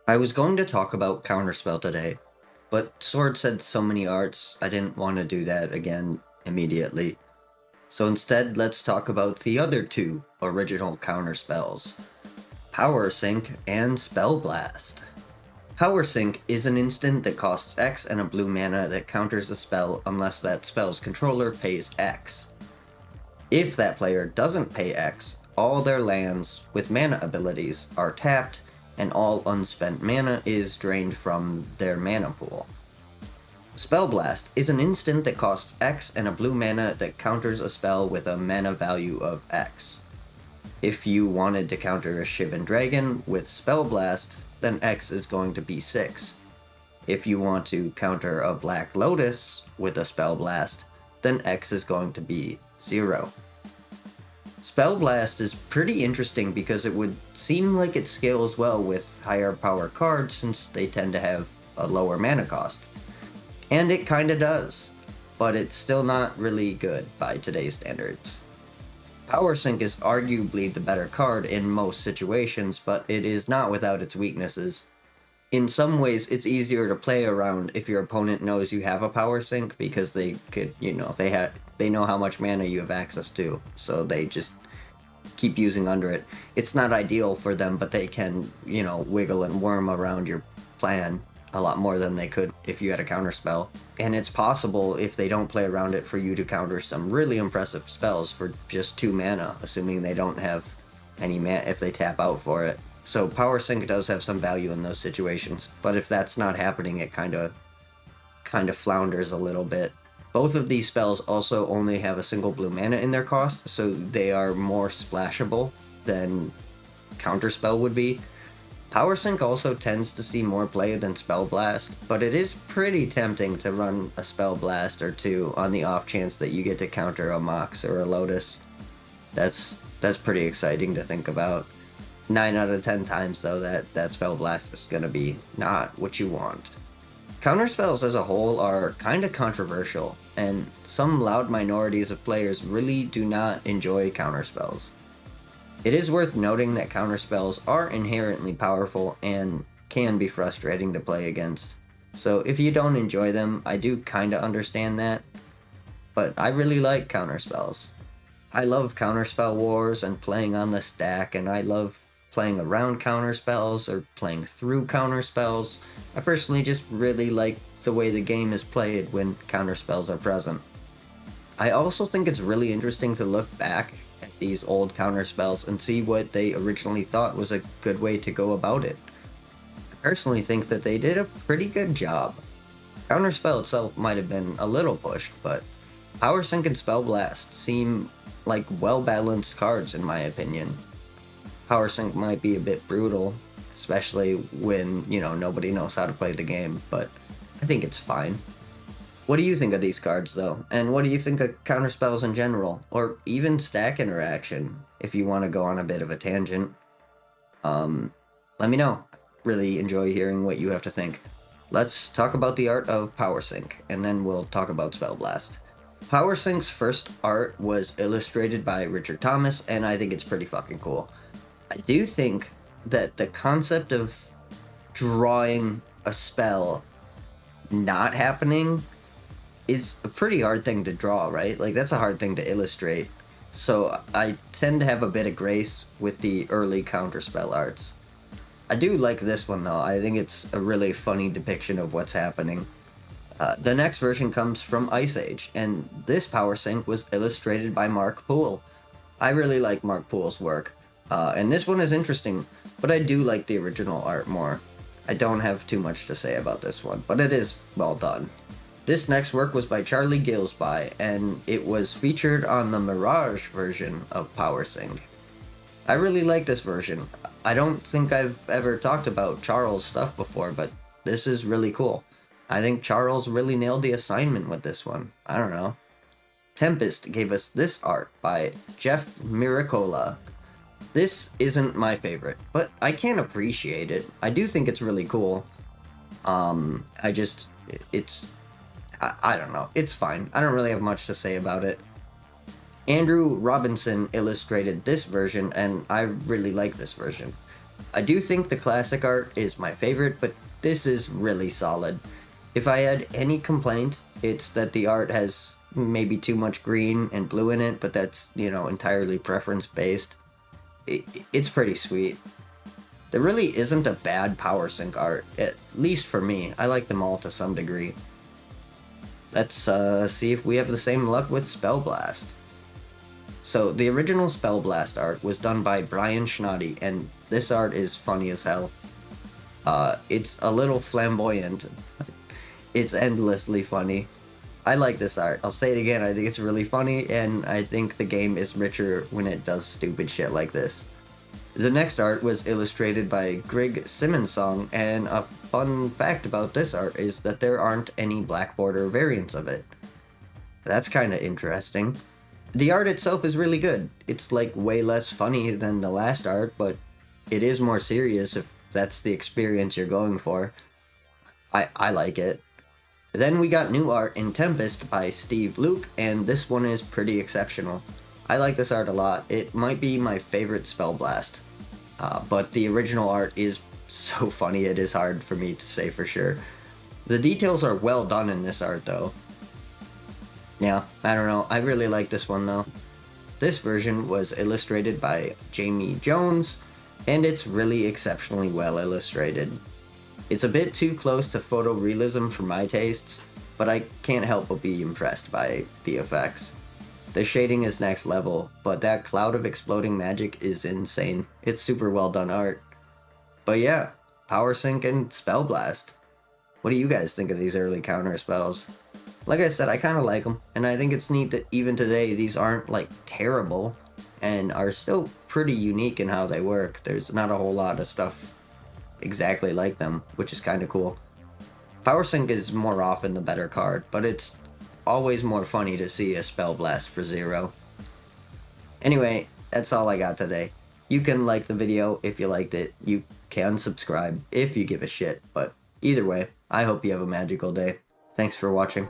I was going to talk about Counterspell today, but Sword said so many arts, I didn't want to do that again immediately. So instead, let's talk about the other two original Counterspells, Power Sync and Spell Blast. Power Sync is an instant that costs X and a blue mana that counters a spell unless that spell's controller pays X. If that player doesn't pay X, all their lands with mana abilities are tapped and all unspent mana is drained from their mana pool. Spell Blast is an instant that costs X and a blue mana that counters a spell with a mana value of X. If you wanted to counter a Shivan Dragon with Spell Blast, then X is going to be 6. If you want to counter a Black Lotus with a Spell Blast, then X is going to be 0. Spell Blast is pretty interesting because it would seem like it scales well with higher power cards since they tend to have a lower mana cost. And it kinda does, but it's still not really good by today's standards. Power Sync is arguably the better card in most situations, but it is not without its weaknesses. In some ways, it's easier to play around if your opponent knows you have a Power Sync because they could, they know how much mana you have access to, so they just keep using under it. It's not ideal for them, but they can, wiggle and worm around your plan a lot more than they could if you had a counterspell. And it's possible, if they don't play around it, for you to counter some really impressive spells for just 2 mana, assuming they don't have any mana if they tap out for it. So Power Sync does have some value in those situations, but if that's not happening, it kind of flounders a little bit. Both of these spells also only have a single blue mana in their cost, so they are more splashable than Counterspell would be. Power Sync also tends to see more play than Spell Blast, but it is pretty tempting to run a Spell Blast or two on the off chance that you get to counter a Mox or a Lotus. That's pretty exciting to think about. 9 out of 10 times, though, that Spell Blast is going to be not what you want. Counterspells as a whole are kinda controversial, and some loud minorities of players really do not enjoy counterspells. It is worth noting that counterspells are inherently powerful and can be frustrating to play against. So if you don't enjoy them, I do kinda understand that, but I really like counterspells. I love counterspell wars and playing on the stack, and I love playing around counterspells or playing through counterspells. I personally just really like the way the game is played when counterspells are present. I also think it's really interesting to look back at these old counterspells and see what they originally thought was a good way to go about it. I personally think that they did a pretty good job. Counterspell itself might have been a little pushed, but Power Sync and Spell Blast seem like well-balanced cards in my opinion. Power Sync might be a bit brutal, especially when, nobody knows how to play the game, but I think it's fine. What do you think of these cards, though? And what do you think of counterspells in general? Or even stack interaction, if you want to go on a bit of a tangent. Let me know. Really enjoy hearing what you have to think. Let's talk about the art of Power Sync, and then we'll talk about Spell Blast. Power Sync's first art was illustrated by Richard Thomas, and I think it's pretty fucking cool. I do think that the concept of drawing a spell not happening is a pretty hard thing to draw, right? Like, that's a hard thing to illustrate. So I tend to have a bit of grace with the early counterspell arts. I do like this one, though. I think it's a really funny depiction of what's happening. The next version comes from Ice Age, and this Power Sync was illustrated by Mark Poole. I really like Mark Poole's work. And this one is interesting, but I do like the original art more. I don't have too much to say about this one, but it is well done. This next work was by Charlie Gillespie, and it was featured on the Mirage version of Power Sync. I really like this version. I don't think I've ever talked about Charles' stuff before, but this is really cool. I think Charles really nailed the assignment with this one. I don't know. Tempest gave us this art by Jeff Miracola. This isn't my favorite, but I can appreciate it. I do think it's really cool. I don't know. It's fine. I don't really have much to say about it. Andrew Robinson illustrated this version, and I really like this version. I do think the classic art is my favorite, but this is really solid. If I had any complaint, it's that the art has maybe too much green and blue in it, but that's, entirely preference based. It's pretty sweet. There really isn't a bad power sync art, at least for me. I like them all to some degree. Let's see if we have the same luck with Spell Blast. So, the original Spell Blast art was done by Brian Schnotty, and this art is funny as hell. It's a little flamboyant. It's endlessly funny. I like this art. I'll say it again, I think it's really funny, and I think the game is richer when it does stupid shit like this. The next art was illustrated by Greg Simonsong, and a fun fact about this art is that there aren't any black border variants of it. That's kinda interesting. The art itself is really good. It's like way less funny than the last art, but it is more serious if that's the experience you're going for. I like it. Then we got new art in Tempest by Steve Luke, and this one is pretty exceptional. I like this art a lot. It might be my favorite Spell Blast. But the original art is so funny it is hard for me to say for sure. The details are well done in this art though. Yeah, I don't know, I really like this one though. This version was illustrated by Jamie Jones, and it's really exceptionally well illustrated. It's a bit too close to photorealism for my tastes, but I can't help but be impressed by the effects. The shading is next level, but that cloud of exploding magic is insane. It's super well done art. But yeah, Power Sync and Spell Blast. What do you guys think of these early counterspells? Like I said, I kind of like them, and I think it's neat that even today these aren't like terrible, and are still pretty unique in how they work. There's not a whole lot of stuff exactly like them, which is kind of cool. Power Sync is more often the better card, but it's always more funny to see a Spell Blast for 0. Anyway, that's all I got today. You can like the video if you liked it. You can subscribe if you give a shit, but either way, I hope you have a magical day. Thanks for watching.